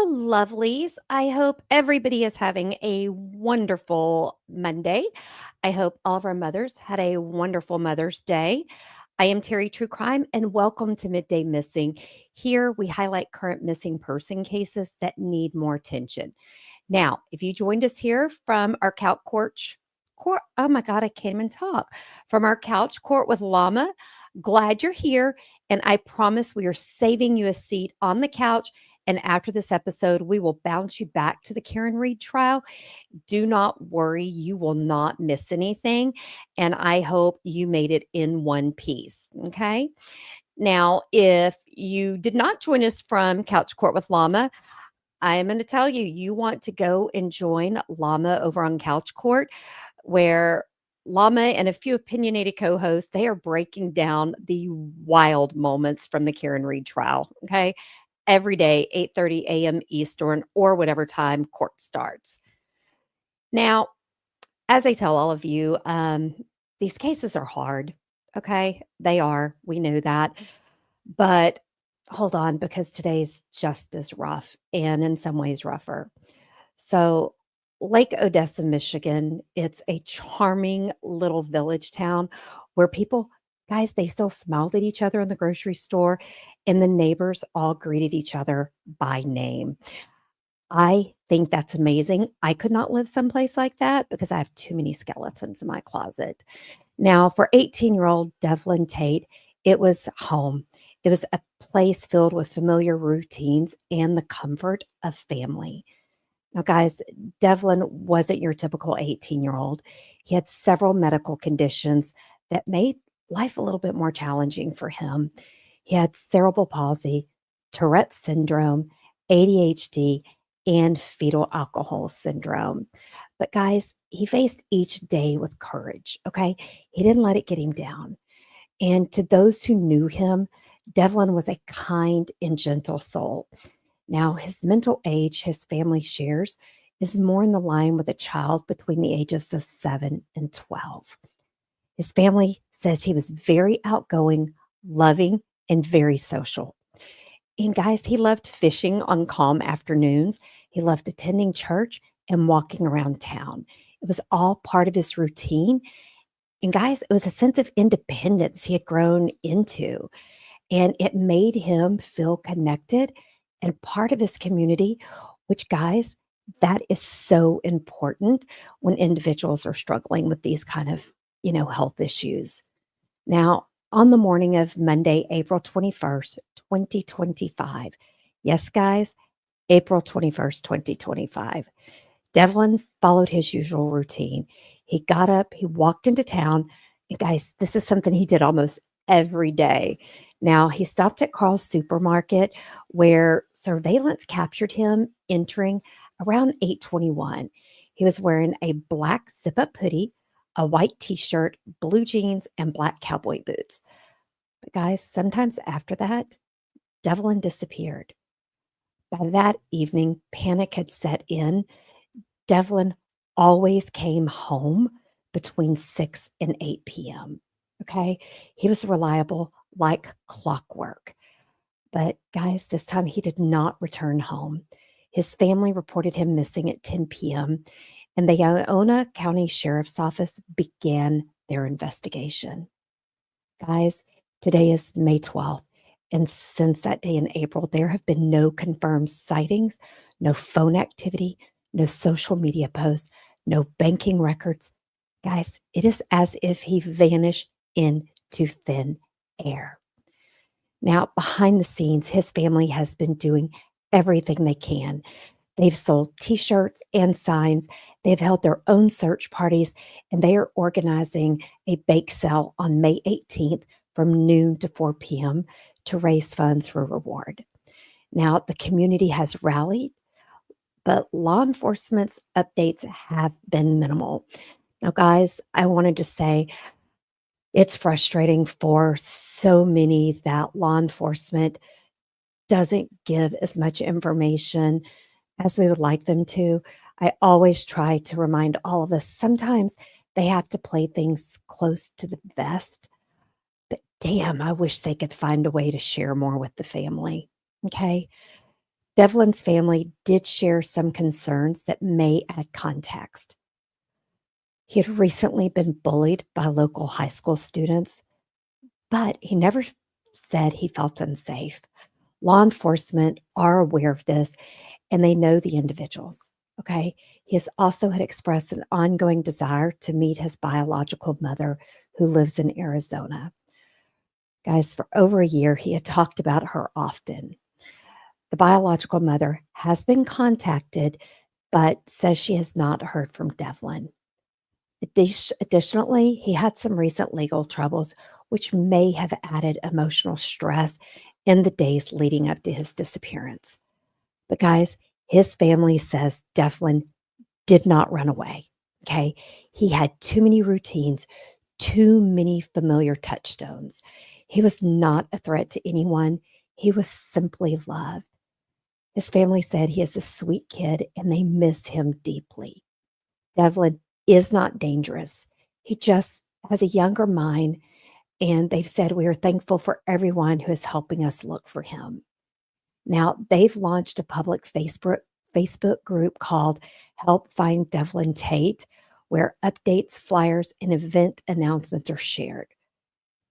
lovelies. I hope everybody is having a wonderful Monday. I hope all of our mothers had a wonderful Mother's Day. I am Terry True Crime, and welcome to Midday Missing. Here we highlight current missing person cases that need more attention. Now, if you joined us here from our couch court, oh my God, I can't even talk. From our couch court with Llama, glad you're here. And I promise we are saving you a seat on the couch. And after this episode, we will bounce you back to the Karen Reed trial. Do not worry, you will not miss anything. And I hope you made it in one piece. Okay. Now, if you did not join us from Couch Court with Llama, I am going to tell you, you want to go and join Llama over on Couch Court, where Llama and a few opinionated co-hosts, they are breaking down the wild moments from the Karen Reed trial. Okay. Every day, 8:30 a.m. Eastern or whatever time court starts. Now, as I tell all of you, these cases are hard. Okay. They are. We know that. But hold on, because today's just as rough and in some ways rougher. So, Lake Odessa, Michigan, it's a charming little village town where people, guys, they still smiled at each other in the grocery store, and the neighbors all greeted each other by name. I think that's amazing. I could not live someplace like that because I have too many skeletons in my closet. Now, for 18-year-old Devlin Tait, it was home. It was a place filled with familiar routines and the comfort of family. Now, guys, Devlin wasn't your typical 18-year-old. He had several medical conditions that made life a little bit more challenging for him. He had cerebral palsy, Tourette's syndrome, ADHD, and fetal alcohol syndrome. But, guys, he faced each day with courage, okay? He didn't let it get him down. And to those who knew him, Devlin was a kind and gentle soul. Now, his mental age, his family shares, is more in the line with a child between the ages of 7 and 12. His family says he was very outgoing, loving, and very social. And guys, he loved fishing on calm afternoons. He loved attending church and walking around town. It was all part of his routine. And guys, it was a sense of independence he had grown into. And it made him feel connected and part of his community, which, guys, that is so important when individuals are struggling with these kind of, health issues. Now, on the morning of Monday, April 21st, 2025, yes, guys, April 21st, 2025, Devlin followed his usual routine. He got up, he walked into town, and guys, this is something he did almost every day. Now, he stopped at Carl's supermarket where surveillance captured him entering around 8:21. He was wearing a black zip-up hoodie, a white t-shirt, blue jeans, and black cowboy boots. But guys, sometimes after that, Devlin disappeared. By that evening, panic had set in. Devlin always came home between 6 and 8 p.m. Okay. He was reliable like clockwork. But guys, this time he did not return home. His family reported him missing at 10 p.m., and the Iona County Sheriff's Office began their investigation. Guys, today is May 12th. And since that day in April, there have been no confirmed sightings, no phone activity, no social media posts, no banking records. Guys, it is as if he vanished into thin air. Now, behind the scenes, his family has been doing everything they can. They've sold t-shirts and signs. They've held their own search parties, and they are organizing a bake sale on May 18th from noon to 4 p.m. to raise funds for a reward. Now, the community has rallied, but law enforcement's updates have been minimal. Now, guys, I wanted to say it's frustrating for so many that law enforcement doesn't give as much information as we would like them to. I always try to remind all of us sometimes they have to play things close to the vest. But damn, I wish they could find a way to share more with the family. Okay. Devlin's family did share some concerns that may add context. He had recently been bullied by local high school students, but he never said he felt unsafe. Law enforcement are aware of this and they know the individuals. Okay. He has also had expressed an ongoing desire to meet his biological mother who lives in Arizona. Guys, for over a year, he had talked about her often. The biological mother has been contacted, but says she has not heard from Devlin. Additionally, he had some recent legal troubles, which may have added emotional stress in the days leading up to his disappearance. But guys, his family says Devlin did not run away. Okay. He had too many routines, too many familiar touchstones. He was not a threat to anyone. He was simply loved. His family said he is a sweet kid and they miss him deeply. Devlin is not dangerous. He just has a younger mind, and they've said we are thankful for everyone who is helping us look for him. Now, they've launched a public Facebook group called Help Find Devlin Tait, where updates, flyers, and event announcements are shared.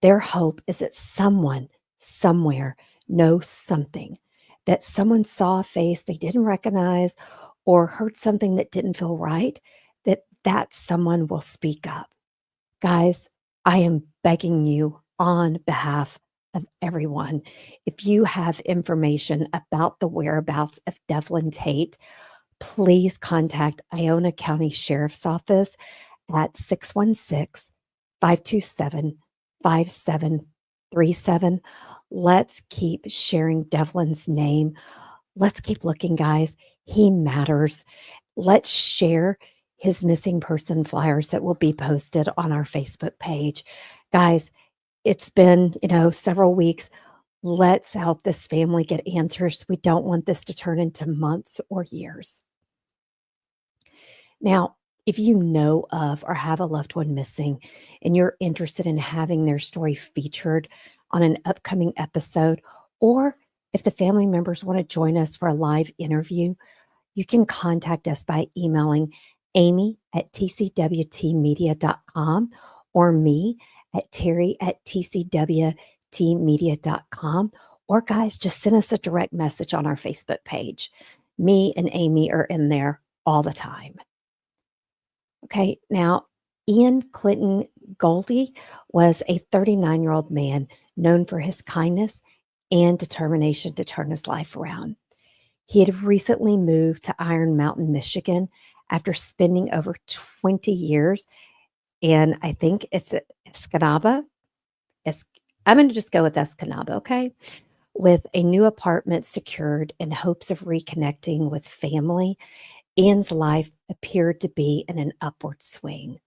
Their hope is that someone somewhere knows something, that someone saw a face they didn't recognize or heard something that didn't feel right, that someone will speak up. Guys, I am begging you on behalf of everyone. If you have information about the whereabouts of Devlin Tait, please contact Iona County Sheriff's Office at 616 527 5737. Let's keep sharing Devlin's name. Let's keep looking, guys. He matters. Let's share his missing person flyers that will be posted on our Facebook page. Guys, it's been, several weeks. Let's help this family get answers. We don't want this to turn into months or years. Now, if you know of or have a loved one missing and you're interested in having their story featured on an upcoming episode, or if the family members want to join us for a live interview, you can contact us by emailing Amy at tcwtmedia.com or me at Terry at tcwtmedia.com. Or, guys, just send us a direct message on our Facebook page. Me and Amy are in there all the time. Okay, now, Ian Goldie was a 39-year-old man known for his kindness and determination to turn his life around. He had recently moved to Iron Mountain, Michigan after spending over 20 years in, I think it's Escanaba. I'm going to just go with Escanaba, okay? With a new apartment secured in hopes of reconnecting with family, Ian's life appeared to be in an upward swing.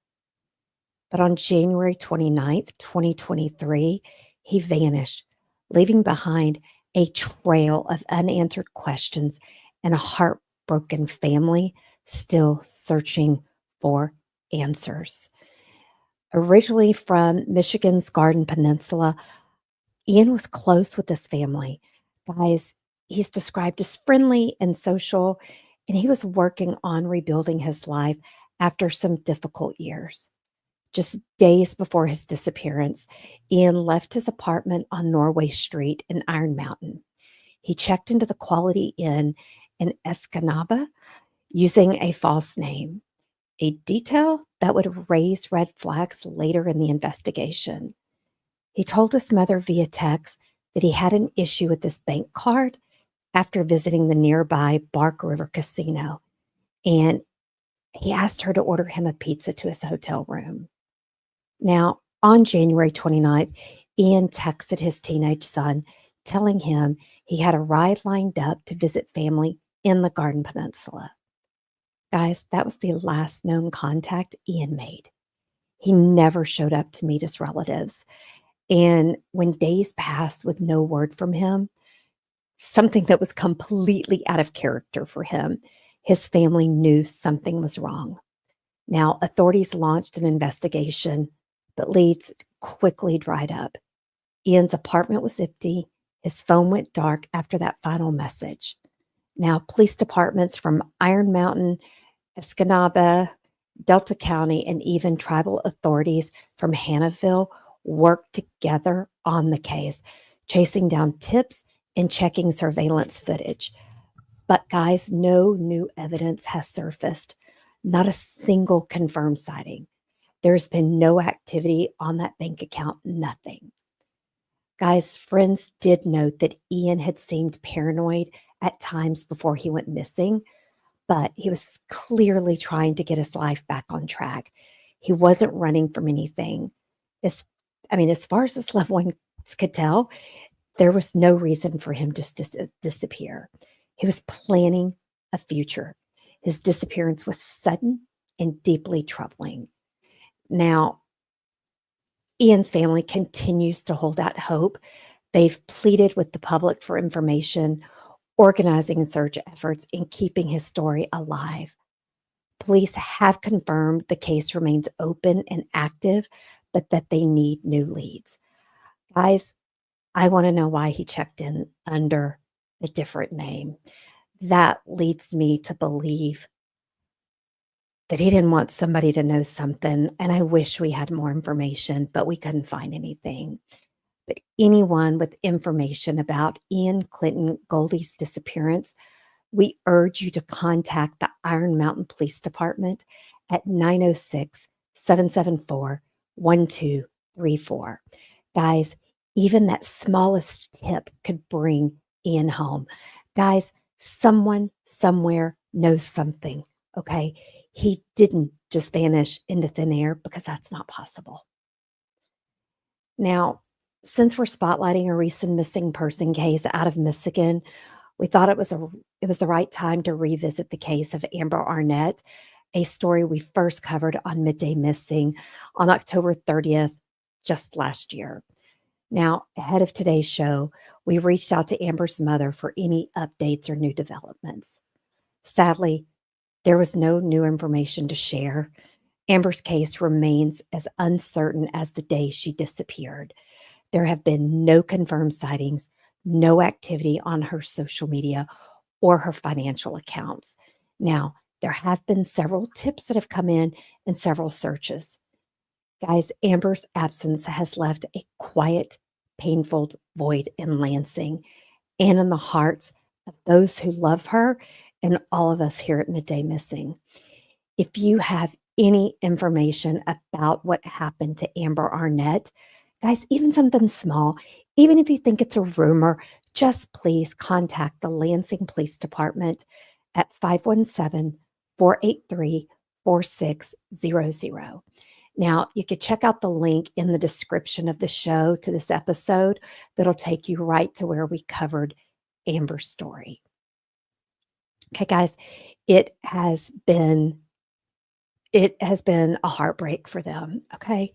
But on January 29th, 2023, he vanished, leaving behind a trail of unanswered questions and a heartbroken family still searching for answers. Originally from Michigan's Garden Peninsula, Ian was close with his family. Guys, he's described as friendly and social, and he was working on rebuilding his life after some difficult years. Just days before his disappearance, Ian left his apartment on Norway Street in Iron Mountain. He checked into the Quality Inn in Escanaba using a false name, a detail that would raise red flags later in the investigation. He told his mother via text that he had an issue with his bank card after visiting the nearby Bark River Casino, and he asked her to order him a pizza to his hotel room. Now, on January 29th, Ian texted his teenage son, telling him he had a ride lined up to visit family in the Garden Peninsula. Guys, that was the last known contact Ian made. He never showed up to meet his relatives. And when days passed with no word from him, something that was completely out of character for him, his family knew something was wrong. Now, authorities launched an investigation, but leads quickly dried up. Ian's apartment was empty. His phone went dark after that final message. Now, police departments from Iron Mountain, Escanaba, Delta County, and even tribal authorities from Hannahville worked together on the case, chasing down tips and checking surveillance footage. But, guys, no new evidence has surfaced, not a single confirmed sighting. There's been no activity on that bank account, nothing. Guys, friends did note that Ian had seemed paranoid at times before he went missing, but he was clearly trying to get his life back on track. He wasn't running from anything. As, as far as his loved ones could tell, there was no reason for him to disappear. He was planning a future. His disappearance was sudden and deeply troubling. Now, Ian's family continues to hold out hope. They've pleaded with the public for information, organizing search efforts, and keeping his story alive. Police have confirmed the case remains open and active, but that they need new leads. Guys, I want to know why he checked in under a different name. That leads me to believe that he didn't want somebody to know something, and I wish we had more information, but we couldn't find anything. But anyone with information about Ian Clinton Goldie's disappearance, we urge you to contact the Iron Mountain Police Department at 906-774-1234. Guys, even that smallest tip could bring Ian home. Guys, someone somewhere knows something, okay? He didn't just vanish into thin air, because that's not possible. Now, since we're spotlighting a recent missing person case out of Michigan, we thought it was the right time to revisit the case of Amber Arnett, a story we first covered on Midday Missing on October 30th, just last year. Now, ahead of today's show, we reached out to Amber's mother for any updates or new developments. Sadly, there was no new information to share. Amber's case remains as uncertain as the day she disappeared. There have been no confirmed sightings, no activity on her social media or her financial accounts. Now, there have been several tips that have come in and several searches. Guys, Amber's absence has left a quiet, painful void in Lansing and in the hearts of those who love her and all of us here at Midday Missing. If you have any information about what happened to Amber Arnett, guys, even something small, even if you think it's a rumor, just please contact the Lansing Police Department at 517-483-4600. Now, you could check out the link in the description of the show to this episode that'll take you right to where we covered Amber's story. Okay, guys, it has been a heartbreak for them, okay?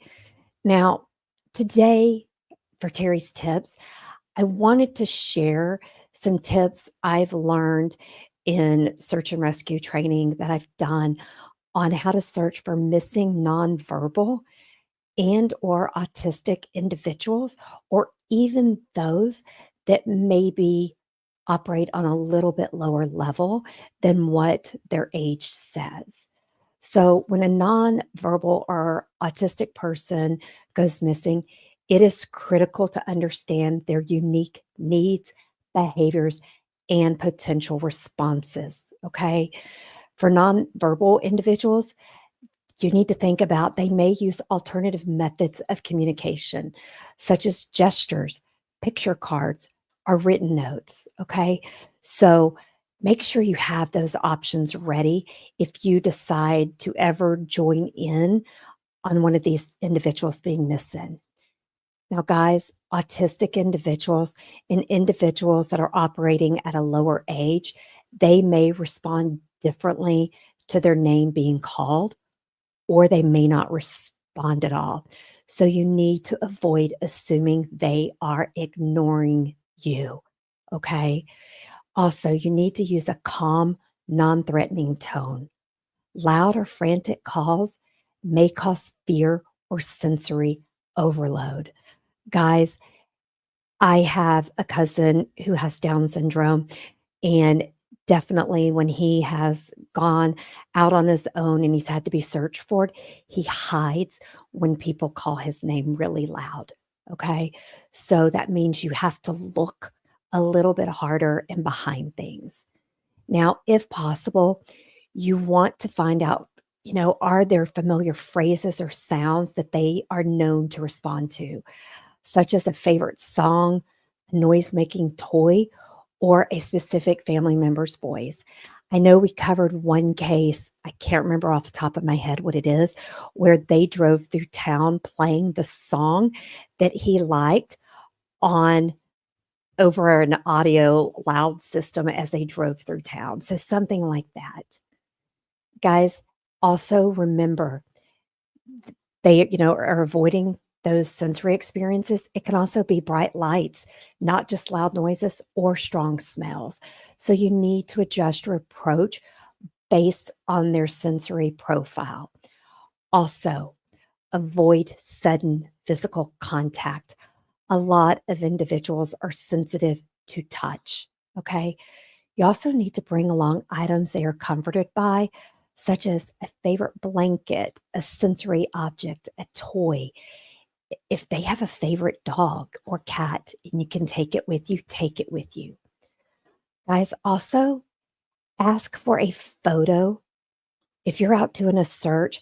Now, today, for Terry's tips, I wanted to share some tips I've learned in search and rescue training that I've done on how to search for missing nonverbal and or autistic individuals, or even those that maybe operate on a little bit lower level than what their age says. So when a nonverbal or autistic person goes missing, it is critical to understand their unique needs, behaviors, and potential responses, okay? For nonverbal individuals, you need to think about they may use alternative methods of communication, such as gestures, picture cards, or written notes, okay? So make sure you have those options ready if you decide to ever join in on one of these individuals being missing. Now, guys, autistic individuals and individuals that are operating at a lower age, they may respond differently to their name being called, or they may not respond at all. So you need to avoid assuming they are ignoring you, okay? Also, you need to use a calm, non-threatening tone. Loud or frantic calls may cause fear or sensory overload. Guys, I have a cousin who has Down syndrome, and Definitely when he has gone out on his own and he's had to be searched for it, he hides when people call his name really loud, okay? So that means you have to look a little bit harder and behind things. Now, if possible, you want to find out, are there familiar phrases or sounds that they are known to respond to, such as a favorite song, a noise-making toy, or a specific family member's voice. I know we covered one case, I can't remember off the top of my head what it is, where they drove through town playing the song that he liked on over an audio loud system as they drove through town. So something like that. Guys, also remember they, are avoiding those sensory experiences. It can also be bright lights, not just loud noises or strong smells. So you need to adjust your approach based on their sensory profile. Also, avoid sudden physical contact. A lot of individuals are sensitive to touch. Okay. You also need to bring along items they are comforted by, such as a favorite blanket, a sensory object, a toy. If they have a favorite dog or cat and you can take it with you, take it with you. Guys, also ask for a photo. If you're out doing a search,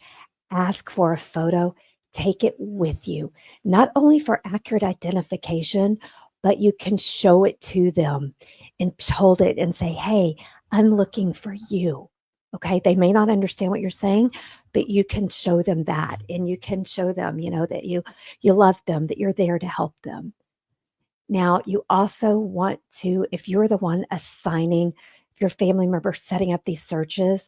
ask for a photo, take it with you, not only for accurate identification, but you can show it to them and hold it and say, hey, I'm looking for you. Okay. They may not understand what you're saying, but you can show them that and you can show them, that you love them, that you're there to help them. Now, you also want to, if you're the one assigning your family member setting up these searches,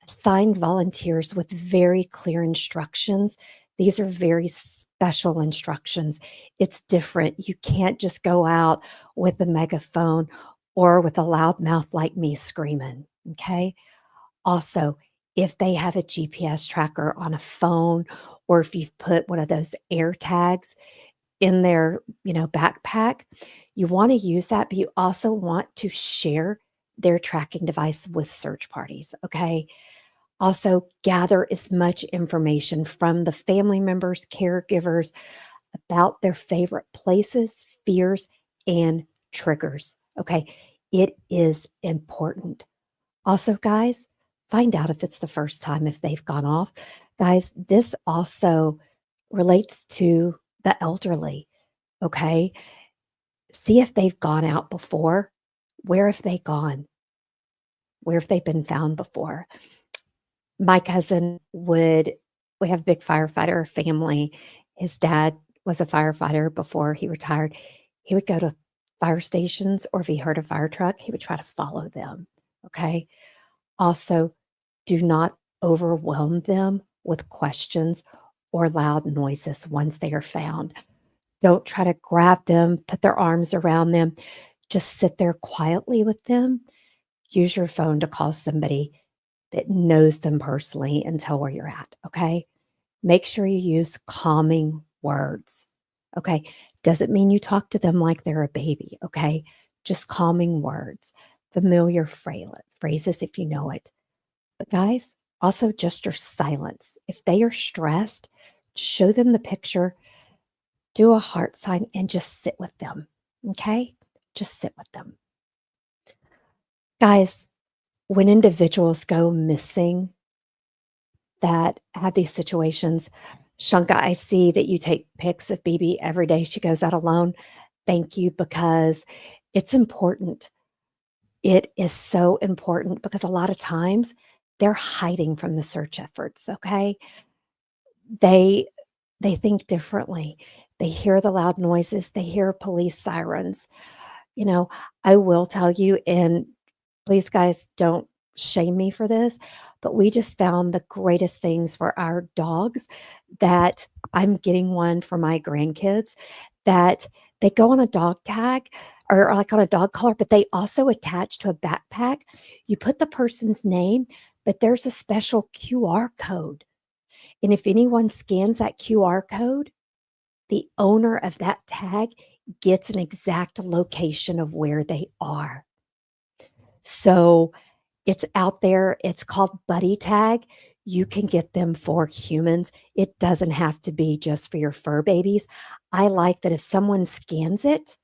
assign volunteers with very clear instructions. These are very special instructions. It's different. You can't just go out with a megaphone or with a loud mouth like me screaming. Okay. Also, if they have a GPS tracker on a phone, or if you've put one of those air tags in their, backpack, you want to use that, but you also want to share their tracking device with search parties. Okay. Also, gather as much information from the family members, caregivers about their favorite places, fears, and triggers. Okay. It is important. Also, guys, find out if it's the first time if they've gone off. Guys, this also relates to the elderly. Okay. See if they've gone out before. Where have they gone? Where have they been found before? My cousin we have a big firefighter family. His dad was a firefighter before he retired. He would go to fire stations, or if he heard a fire truck, he would try to follow them, okay? Also, do not overwhelm them with questions or loud noises once they are found. Don't try to grab them, put their arms around them. Just sit there quietly with them. Use your phone to call somebody that knows them personally and tell where you're at, okay? Make sure you use calming words, okay? Doesn't mean you talk to them like they're a baby, okay? Just calming words, familiar phrases if you know it. But guys, also just your silence. If they are stressed, show them the picture, do a heart sign, and just sit with them, okay? Just sit with them. Guys, when individuals go missing, that have these situations. Shanka, I see that you take pics of BB every day she goes out alone. Thank you, because it's important. It is so important because a lot of times they're hiding from the search efforts, okay? They they think differently. They hear the loud noises, they hear police sirens. You know, I will tell you, and please, guys, don't shame me for this, but we just found the greatest things for our dogs that I'm getting one for my grandkids that they go on a dog tag or like on a dog collar, but they also attach to a backpack. You put the person's name, but there's a special QR code. And if anyone scans that QR code, the owner of that tag gets an exact location of where they are. So it's out there. It's called Buddy Tag. You can get them for humans. It doesn't have to be just for your fur babies. I like that if someone scans it,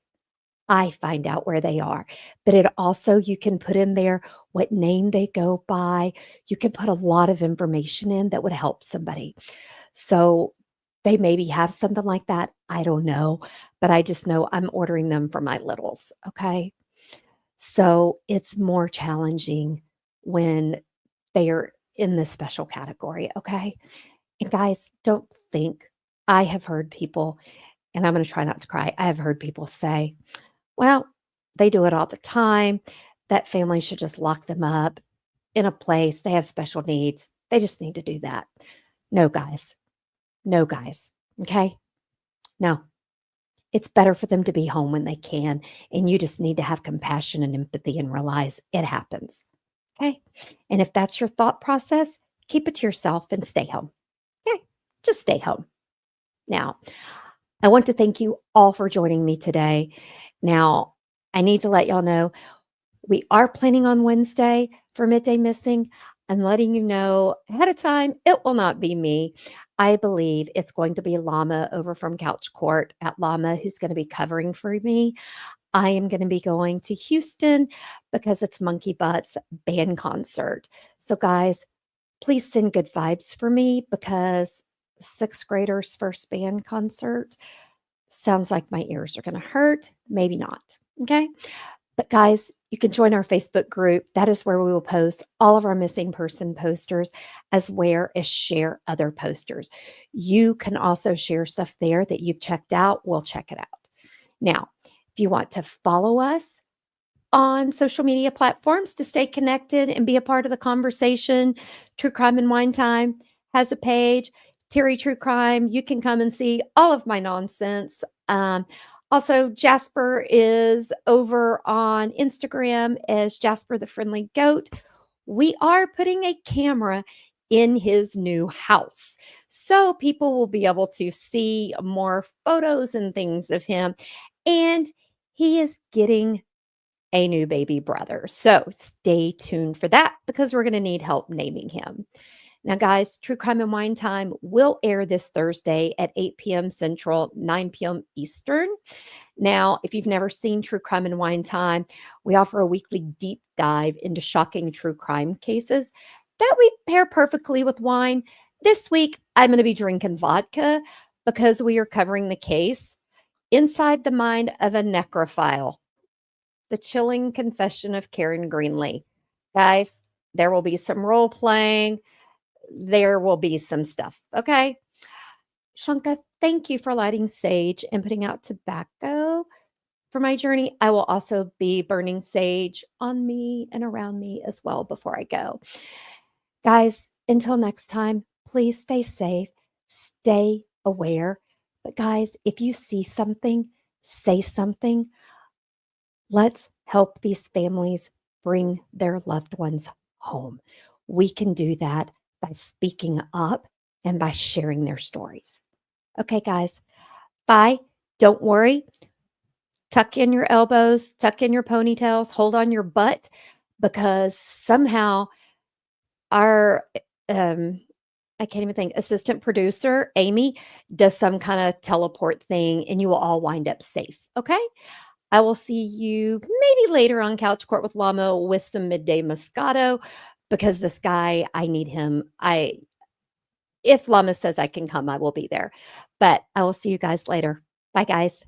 I find out where they are. But it also, you can put in there what name they go by. You can put a lot of information in that would help somebody. So they maybe have something like that. I don't know. But I just know I'm ordering them for my littles. Okay. So it's more challenging when they are in this special category. Okay. And guys, don't think, I have heard people, and I'm going to try not to cry. I have heard people say, well, they do it all the time. That family should just lock them up in a place. They have special needs. They just need to do that. No, guys. No, guys. Okay. No, it's better for them to be home when they can. And you just need to have compassion and empathy and realize it happens. Okay. And if that's your thought process, keep it to yourself and stay home. Okay. Just stay home. Now, I want to thank you all for joining me today. Now, I need to let y'all know we are planning on Wednesday for Midday Missing. I'm letting you know ahead of time, it will not be me. I believe it's going to be Llama over from Couch Court at Llama who's going to be covering for me. I am going to be going to Houston because it's Monkey Butt's band concert. So, guys, please send good vibes for me because sixth graders' first band concert sounds like my ears are going to hurt. Maybe not. Okay. But guys, you can join our Facebook group. That is where we will post all of our missing person posters as well as share other posters. You can also share stuff there that you've checked out. We'll check it out. Now, if you want to follow us on social media platforms to stay connected and be a part of the conversation, True Crime and Wine Time has a page. Terry True Crime, you can come and see all of my nonsense. Also, Jasper is over on Instagram as Jasper the Friendly Goat. We are putting a camera in his new house. So people will be able to see more photos and things of him. And he is getting a new baby brother. So stay tuned for that because we're going to need help naming him. Now, guys, True Crime and Wine Time will air this Thursday at 8 p.m. Central, 9 p.m. Eastern. Now, if you've never seen True Crime and Wine Time, we offer a weekly deep dive into shocking true crime cases that we pair perfectly with wine. This week, I'm going to be drinking vodka because we are covering the case Inside the Mind of a Necrophile, the chilling confession of Karen Greenlee. Guys, there will be some role playing. There will be some stuff. Okay. Shanka, thank you for lighting sage and putting out tobacco for my journey. I will also be burning sage on me and around me as well before I go. Guys, until next time, please stay safe, stay aware. But guys, if you see something, say something. Let's help these families bring their loved ones home. We can do that by speaking up and by sharing their stories. Okay, guys, bye. Don't worry. Tuck in your elbows, tuck in your ponytails, hold on your butt because somehow our, I can't even think, assistant producer, Amy, does some kind of teleport thing and you will all wind up safe. Okay. I will see you maybe later on Couch Court with Llama with some Midday Moscato because this guy, I need him. If Llama says I can come, I will be there. But I will see you guys later. Bye, guys.